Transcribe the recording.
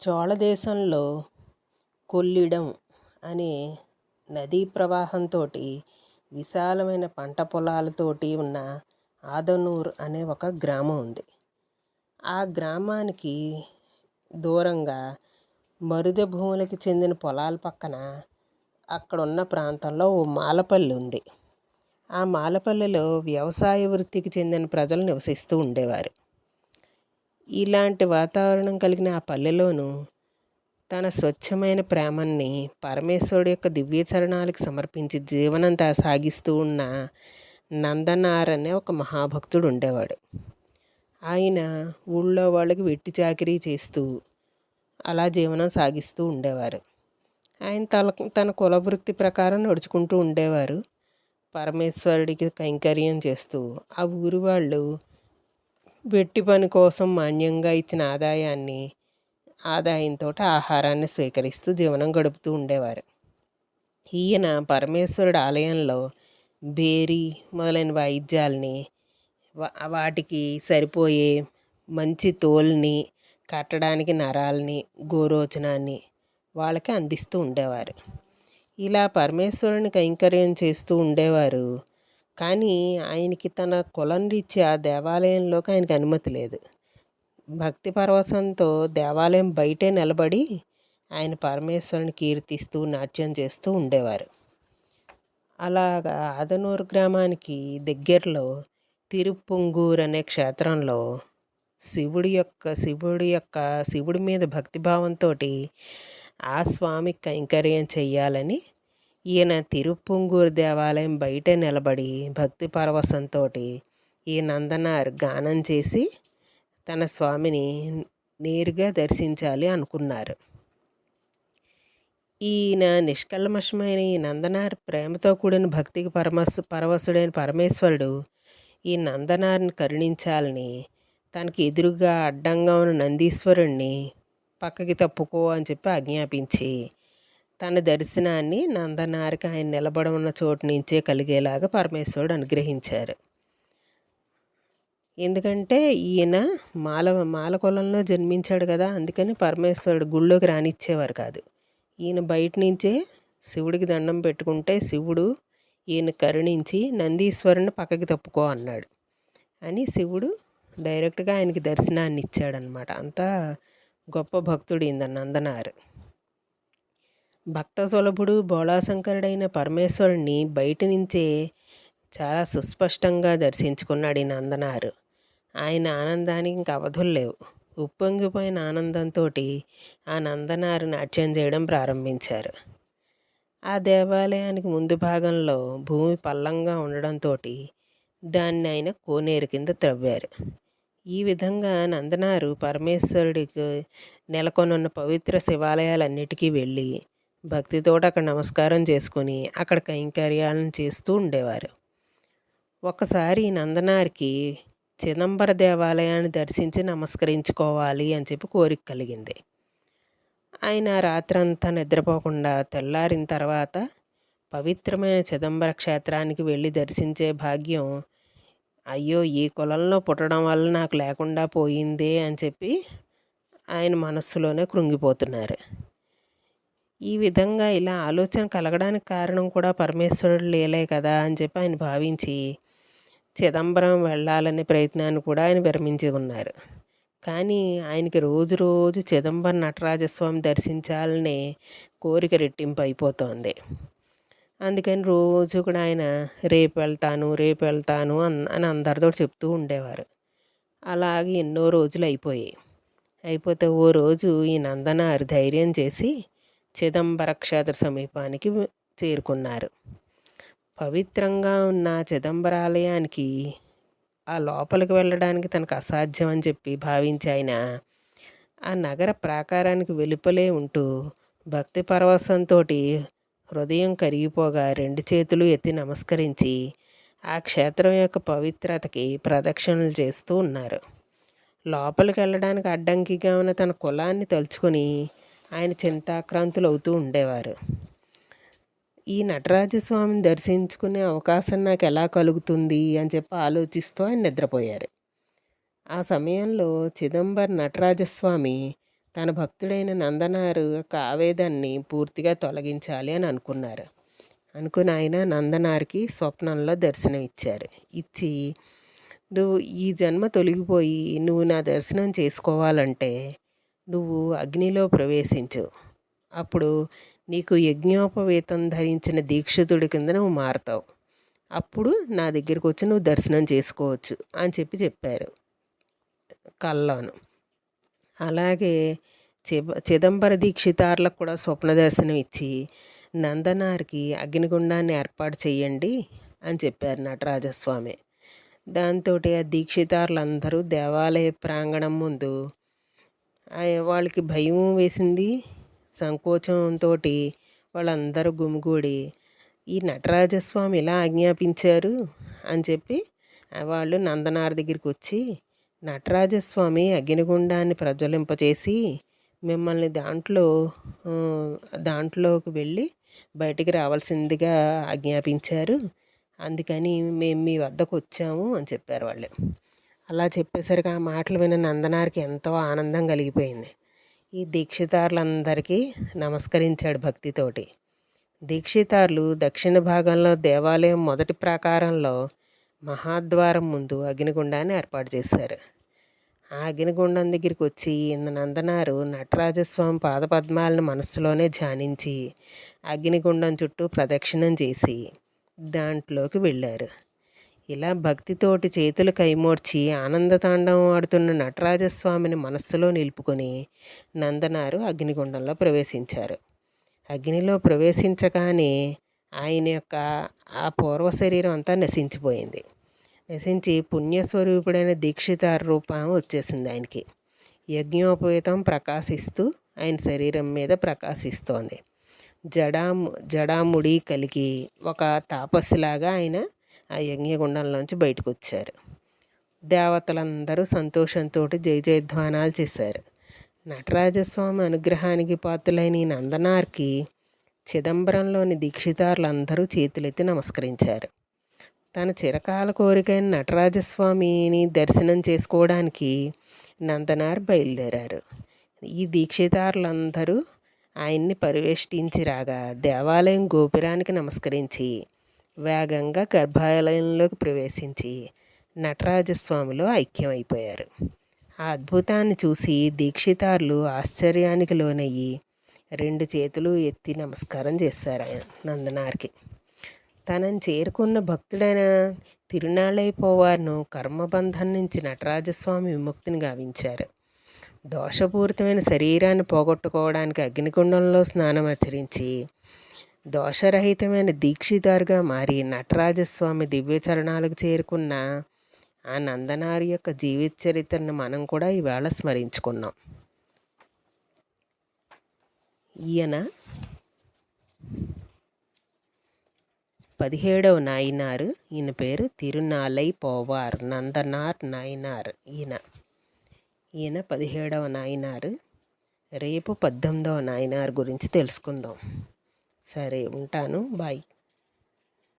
చోళదేశంలో కొల్లిడం అనే నదీ ప్రవాహంతో విశాలమైన పంట పొలాలతోటి ఉన్న ఆదనూర్ అనే ఒక గ్రామం ఉంది. ఆ గ్రామానికి దూరంగా మరుద భూములకి చెందిన పొలాల పక్కన అక్కడ ఉన్న ప్రాంతంలో ఓ మాలపల్లి ఉంది. ఆ మాలపల్లిలో వ్యవసాయ వృత్తికి చెందిన ప్రజలు నివసిస్తూ ఉండేవారు. ఇలాంటి వాతావరణం కలిగిన ఆ పల్లెలోనూ తన స్వచ్ఛమైన ప్రేమని పరమేశ్వరుడు యొక్క దివ్య చరణాలకు సమర్పించి జీవనం సాగిస్తూ ఉన్న నందనార్ అనే ఒక మహాభక్తుడు ఉండేవాడు. ఆయన ఊళ్ళో వాళ్ళకి వెట్టి చాకిరీ చేస్తూ అలా జీవనం సాగిస్తూ ఉండేవారు. ఆయన తన కుల వృత్తి ప్రకారం నడుచుకుంటూ ఉండేవారు. పరమేశ్వరుడికి కైంకర్యం చేస్తూ ఆ ఊరి వాళ్ళు వెట్టి పని కోసం మాన్యంగా ఇచ్చిన ఆదాయంతో ఆహారాన్ని స్వీకరిస్తూ జీవనం గడుపుతూ ఉండేవారు. ఈయన పరమేశ్వరుడు ఆలయంలో బేరీ మొదలైన వాయిద్యాలని వాటికి సరిపోయే మంచి తోల్ని కట్టడానికి నరాల్ని గోరోచనాన్ని వాళ్ళకి అందిస్తూ ఉండేవారు. ఇలా పరమేశ్వరుని కైంకర్యం చేస్తూ ఉండేవారు. కానీ ఆయనకి తన కులం రీత్యా దేవాలయంలోకి ఆయనకి అనుమతి లేదు. భక్తి పరవశంతో దేవాలయం బయటే నిలబడి ఆయన పరమేశ్వరుని కీర్తిస్తూ నాట్యం చేస్తూ ఉండేవారు. అలాగా ఆదనూరు గ్రామానికి దగ్గరలో తిరుపుంగూర్ అనే క్షేత్రంలో శివుడి మీద భక్తిభావంతో ఆ స్వామికి కైంకర్యం చెయ్యాలని ఈయన తిరుపుంగూరు దేవాలయం బయట నిలబడి భక్తి పరవశంతో ఈ నందనార్ గానం చేసి తన స్వామిని నేరుగా దర్శించాలి అనుకున్నారు. ఈయన నిష్కల్మషమైన ఈ నందనార్ ప్రేమతో కూడిన భక్తికి పరవశుడైన పరమేశ్వరుడు ఈ నందనార్ని కరుణించాలని తనకి ఎదురుగా అడ్డంగా ఉన్న నందీశ్వరుణ్ణి పక్కకి తప్పుకో అని చెప్పి ఆజ్ఞాపించి తన దర్శనాన్ని నందనార్కి ఆయన నిలబడి ఉన్న చోటు నుంచే కలిగేలాగా పరమేశ్వరుడు అనుగ్రహించారు. ఎందుకంటే ఈయన మాల కులంలో జన్మించాడు కదా, అందుకని పరమేశ్వరుడు గుళ్ళోకి రానిచ్చేవారు కాదు. ఈయన బయట నుంచే శివుడికి దండం పెట్టుకుంటే శివుడు ఈయన కరుణించి నందీశ్వరుని పక్కకి తప్పుకో అన్నాడు అని శివుడు డైరెక్ట్గా ఆయనకి దర్శనాన్ని ఇచ్చాడనమాట. అంతా గొప్ప భక్తుడు ఈయన నందనార్. భక్త సులభుడు బోళాశంకరుడైన పరమేశ్వరుణ్ణి బయట నుంచే చాలా సుస్పష్టంగా దర్శించుకున్నాడు ఈ నందనార్. ఆయన ఆనందానికి ఇంక అవధులు లేవు. ఉప్పొంగిపోయిన ఆనందంతో ఆ నందనార్ నాట్యం చేయడం ప్రారంభించారు. ఆ దేవాలయానికి ముందు భాగంలో భూమి పల్లంగా ఉండడంతో దాన్ని ఆయన కోనేరు కింద త్రవ్వారు. ఈ విధంగా నందనారు పరమేశ్వరుడికి నెలకొనున్న పవిత్ర శివాలయాలన్నిటికీ వెళ్ళి భక్తితో అక్కడ నమస్కారం చేసుకొని అక్కడ కైంకర్యాలను చేస్తూ ఉండేవారు. ఒకసారి నందనార్కి చిదంబర దేవాలయాన్ని దర్శించి నమస్కరించుకోవాలి అని చెప్పి కోరిక కలిగింది. ఆయన రాత్రంతా నిద్రపోకుండా తెల్లారిన తర్వాత పవిత్రమైన చిదంబర క్షేత్రానికి వెళ్ళి దర్శించే భాగ్యం అయ్యో ఈ కులంలో పుట్టడం వల్ల నాకు లేకుండా పోయిందే అని చెప్పి ఆయన మనస్సులోనే కృంగిపోతున్నారు. ఈ విధంగా ఇలా ఆలోచన కలగడానికి కారణం కూడా పరమేశ్వరుడు లీలే కదా అని చెప్పి ఆయన భావించి చిదంబరం వెళ్ళాలనే ప్రయత్నాన్ని కూడా ఆయన విరమించి ఉన్నారు. కానీ ఆయనకి రోజు రోజు చిదంబరం నటరాజస్వామి దర్శించాలనే కోరిక రెట్టింపు అయిపోతోంది. అందుకని రోజు కూడా ఆయన రేపు వెళ్తాను అని అందరితో చెప్తూ ఉండేవారు. అలాగే ఎన్నో రోజులు అయిపోతే ఓ రోజు ఈ నందనార్ ధైర్యం చేసి చిదంబర క్షేత్ర సమీపానికి చేరుకున్నారు. పవిత్రంగా ఉన్న చిదంబరాలయానికి ఆ లోపలికి వెళ్ళడానికి తనకు అసాధ్యం అని చెప్పి భావించి ఆయన ఆ నగర ప్రాకారానికి వెలుపలే ఉంటూ భక్తి పరవశంతో హృదయం కరిగిపోగా రెండు చేతులు ఎత్తి నమస్కరించి ఆ క్షేత్రం యొక్క పవిత్రతకి ప్రదక్షిణలు చేస్తూ ఉన్నారు. లోపలికి వెళ్ళడానికి అడ్డంకిగా ఉన్న తన కులాన్ని తలుచుకొని ఆయన చింతాక్రాంతులు అవుతూ ఉండేవారు. ఈ నటరాజస్వామిని దర్శించుకునే అవకాశం నాకు ఎలా కలుగుతుంది అని చెప్పి ఆలోచిస్తూ ఆయన నిద్రపోయారు. ఆ సమయంలో చిదంబర నటరాజస్వామి తన భక్తుడైన నందనారు యొక్క ఆవేదాన్ని పూర్తిగా తొలగించాలి అని అనుకున్నారు. అనుకుని ఆయన నందనారికి స్వప్నంలో దర్శనం ఇచ్చారు. ఇచ్చి, నువ్వు ఈ జన్మ తొలగిపోయి నువ్వు నా దర్శనం చేసుకోవాలంటే నువ్వు అగ్నిలో ప్రవేశించు. అప్పుడు నీకు యజ్ఞోపవేతం ధరించిన దీక్షితుడి కింద నువ్వు మారతావు. అప్పుడు నా దగ్గరికి వచ్చి నువ్వు దర్శనం చేసుకోవచ్చు అని చెప్పారు కల్లోను. అలాగే చిదంబర దీక్షితార్లకు కూడా స్వప్న దర్శనం ఇచ్చి నందనారికి అగ్నిగుండాన్ని ఏర్పాటు చేయండి అని చెప్పారు నటరాజస్వామి. దాంతో ఆ దీక్షితార్లందరూ దేవాలయ ప్రాంగణం ముందు వాళ్ళకి భయం వేసింది. సంకోచంతో వాళ్ళందరూ గుమిగూడి ఈ నటరాజస్వామి ఇలా ఆజ్ఞాపించారు అని చెప్పి వాళ్ళు నందనార్ దగ్గరికి వచ్చి, నటరాజస్వామి అగ్నిగుండాన్ని ప్రజ్వలింపచేసి మిమ్మల్ని దాంట్లోకి వెళ్ళి బయటికి రావాల్సిందిగా ఆజ్ఞాపించారు, అందుకని మేము మీ వద్దకు వచ్చాము అని చెప్పారు వాళ్ళు. అలా చెప్పేసరికి ఆ మాటలు విన్న నందనారికి ఎంతో ఆనందం కలిగిపోయింది. ఈ దీక్షితార్లందరికీ నమస్కరించాడు భక్తితోటి. దీక్షితార్లు దక్షిణ భాగంలో దేవాలయం మొదటి ప్రాకారంలో మహాద్వారం ముందు అగ్నిగుండాన్ని ఏర్పాటు చేశారు. ఆ అగ్నిగుండం దగ్గరికి వచ్చి నందనారు నటరాజస్వామి పాదపద్మాలను మనస్సులోనే ధ్యానించి అగ్నిగుండం చుట్టూ ప్రదక్షిణం చేసి దాంట్లోకి వెళ్ళారు. ఇలా భక్తితోటి చేతులు కైమోడ్చి ఆనందతాండవం ఆడుతున్న నటరాజస్వామిని మనస్సులో నిలుపుకొని నందనారు అగ్నిగుండంలో ప్రవేశించారు. అగ్నిలో ప్రవేశించగానే ఆయన యొక్క ఆ పూర్వ శరీరం అంతా నశించిపోయింది. నశించి పుణ్యస్వరూపుడైన దీక్షితార్ రూపం వచ్చేసింది ఆయనకి. యజ్ఞోపేతం ప్రకాశిస్తూ ఆయన శరీరం మీద ప్రకాశిస్తోంది. జడాముడి కలిగి ఒక తాపస్సులాగా ఆయన ఆ యజ్ఞగుండంలోంచి బయటకు వచ్చారు. దేవతలందరూ సంతోషంతో జయజయధ్వానాలు చేశారు. నటరాజస్వామి అనుగ్రహానికి పాత్రులైన ఈ నందనార్కి చిదంబరంలోని దీక్షితార్లందరూ చేతులెత్తి నమస్కరించారు. తన చిరకాల కోరికైన నటరాజస్వామిని దర్శనం చేసుకోవడానికి నందనార్ బయలుదేరారు. ఈ దీక్షితార్లందరూ ఆయన్ని పరివేష్టించి రాగా దేవాలయం గోపురానికి నమస్కరించి వేగంగా గర్భాలయంలోకి ప్రవేశించి నటరాజస్వామిలో ఐక్యమైపోయారు. ఆ అద్భుతాన్ని చూసి దీక్షితార్లు ఆశ్చర్యానికి లోనయ్యి 2 చేతులు ఎత్తి నమస్కారం చేశారు ఆయన నందనార్కి. తనని చేరుకున్న భక్తుడైన తిరునాళ్ళైపోవారును కర్మబంధం నుంచి నటరాజస్వామి విముక్తిని గావించారు. దోషపూరితమైన శరీరాన్ని పోగొట్టుకోవడానికి అగ్నిగుండంలో స్నానం ఆచరించి దోషరహితమైన దీక్షితారుగా మారి నటరాజస్వామి దివ్యచరణాలకు చేరుకున్న ఆ నందనారి యొక్క జీవిత చరిత్రను మనం కూడా ఇవాళ స్మరించుకున్నాం. ఈయన 17వ నాయనారు. ఈయన పేరు తిరునాలై పోవార్ నందనార్ నాయనార్. ఈయన 17వ నాయనారు. రేపు 18వ నాయనార్ గురించి తెలుసుకుందాం. సరే, ఉంటాను. బాయ్.